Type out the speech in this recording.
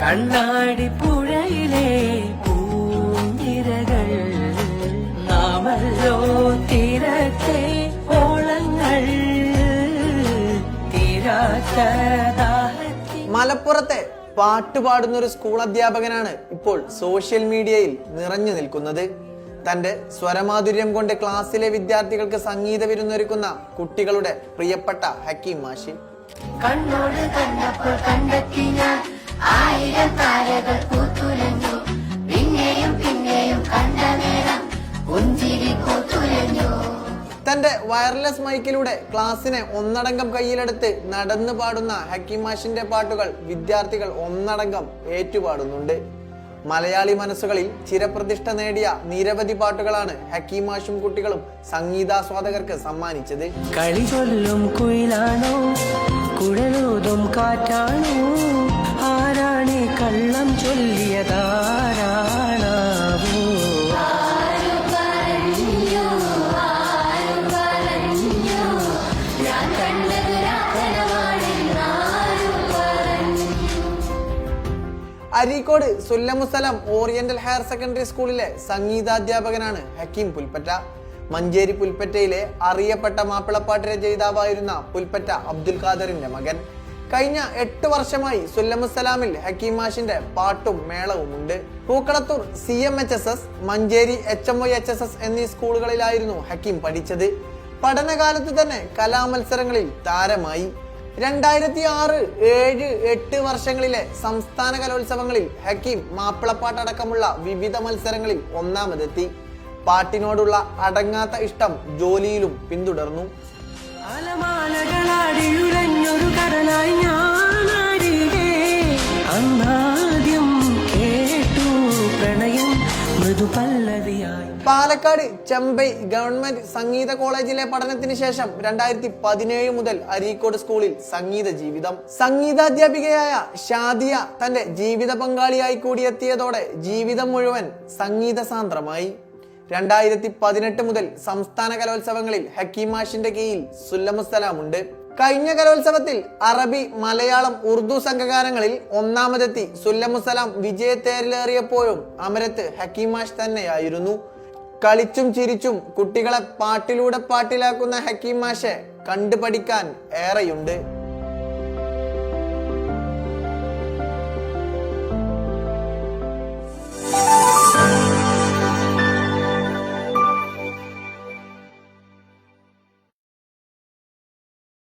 കണ്ണാടി പുഴയിലെ പൂനിരകൾ നാമല്ലോ തീരത്തെ ഓളങ്ങൾ മലപ്പുറത്തെ പാട്ടുപാടുന്ന ഒരു സ്കൂൾ അധ്യാപകനാണ് ഇപ്പോൾ സോഷ്യൽ മീഡിയയിൽ നിറഞ്ഞു നിൽക്കുന്നത്. തന്റെ സ്വരമാധുര്യം കൊണ്ട് ക്ലാസ്സിലെ വിദ്യാർത്ഥികൾക്ക് സംഗീത വിരുന്നൊരുക്കുന്ന കുട്ടികളുടെ പ്രിയപ്പെട്ട ഹക്കീം മാഷി. കണ്ണോട് കണ്ടപ്പോൾ കണ്ടെത്തി ഞാൻ ആയിരം താരകൾ പൂത്തുലഞ്ഞു, പിന്നെയും പിന്നെയും കണ്ട നേരം പുഞ്ചിരി പൂത്തുലഞ്ഞു. തന്റെ വയർലെസ് മൈക്കിലൂടെ ക്ലാസ്സിനെ ഒന്നടങ്കം കയ്യിലെടുത്ത് നടന്നു പാടുന്ന ഹക്കീം മാഷിന്റെ പാട്ടുകൾ വിദ്യാർത്ഥികൾ ഒന്നടങ്കം ഏറ്റുപാടുന്നുണ്ട്. മലയാളി മനസ്സുകളിൽ ചിരപ്രതിഷ്ഠ നേടിയ നിരവധി പാട്ടുകളാണ് ഹക്കീം മാഷും കുട്ടികളും സംഗീതാസ്വാദകർക്ക് സമ്മാനിച്ചത്. കളി ചൊല്ലും കുയിലാണോ കുഴലോതും കാറ്റാണോ, ആരാണി കള്ളം ചൊല്ലിയതാരാണാവോ. അരീക്കോട് സുല്ലമുസലം ഓറിയന്റൽ ഹയർ സെക്കൻഡറി സ്കൂളിലെ സംഗീതാധ്യാപകനാണ് ഹക്കീം പുൽപ്പറ്റ. മഞ്ചേരി പുൽപ്പറ്റയിലെ അറിയപ്പെട്ട മാപ്പിളപ്പാട്ട് രചയിതാവായിരുന്ന പുൽപ്പറ്റ അബ്ദുൽ ഖാദറിന്റെ മകൻ. കഴിഞ്ഞ 8 വർഷമായി സുല്ലമുസലാമിൽ ഹക്കീം മാഷിന്റെ പാട്ടും മേളവുമുണ്ട്. പൂക്കളത്തൂർ CMHSS, മഞ്ചേരി HMYHSS എന്നീ സ്കൂളുകളിലായിരുന്നു ഹക്കീം പഠിച്ചത്. പഠനകാലത്ത് തന്നെ കലാമത്സരങ്ങളിൽ താരമായി. 2006, 7, 8 വർഷങ്ങളിലെ സംസ്ഥാന കലോത്സവങ്ങളിൽ ഹക്കീം മാപ്പിളപ്പാട്ടടക്കമുള്ള വിവിധ മത്സരങ്ങളിൽ ഒന്നാമതെത്തി. പാട്ടിനോടുള്ള അടങ്ങാത്ത ഇഷ്ടം ജോലിയിലും പിന്തുടർന്നു. പാലക്കാട് ചെമ്പൈ ഗവൺമെന്റ് സംഗീത കോളേജിലെ പഠനത്തിന് ശേഷം 2017 മുതൽ അരീക്കോട് സ്കൂളിൽ സംഗീത ജീവിതം. സംഗീതാധ്യാപികയായ ഷാദിയ തന്റെ ജീവിത പങ്കാളിയായി കൂടിയെത്തിയതോടെ ജീവിതം മുഴുവൻ സംഗീത സാന്ദ്രമായി. 2018 മുതൽ സംസ്ഥാന കലോത്സവങ്ങളിൽ ഹക്കീം മാഷിന്റെ കീഴിൽ സുല്ലമുസലാമുണ്ട്. കഴിഞ്ഞ കലോത്സവത്തിൽ അറബി, മലയാളം, ഉറുദു സംഘഗാനങ്ങളിൽ ഒന്നാമതെത്തി സുല്ലമുസലാം വിജയത്തേരിലേറിയപ്പോഴും അമരത്ത് ഹക്കീം മാഷ് തന്നെയായിരുന്നു. കളിച്ചും ചിരിച്ചും കുട്ടികളെ പാട്ടിലൂടെ പാട്ടിലാക്കുന്ന ഹക്കീം മാഷെ കണ്ടുപഠിക്കാൻ ഏറെയുണ്ട്.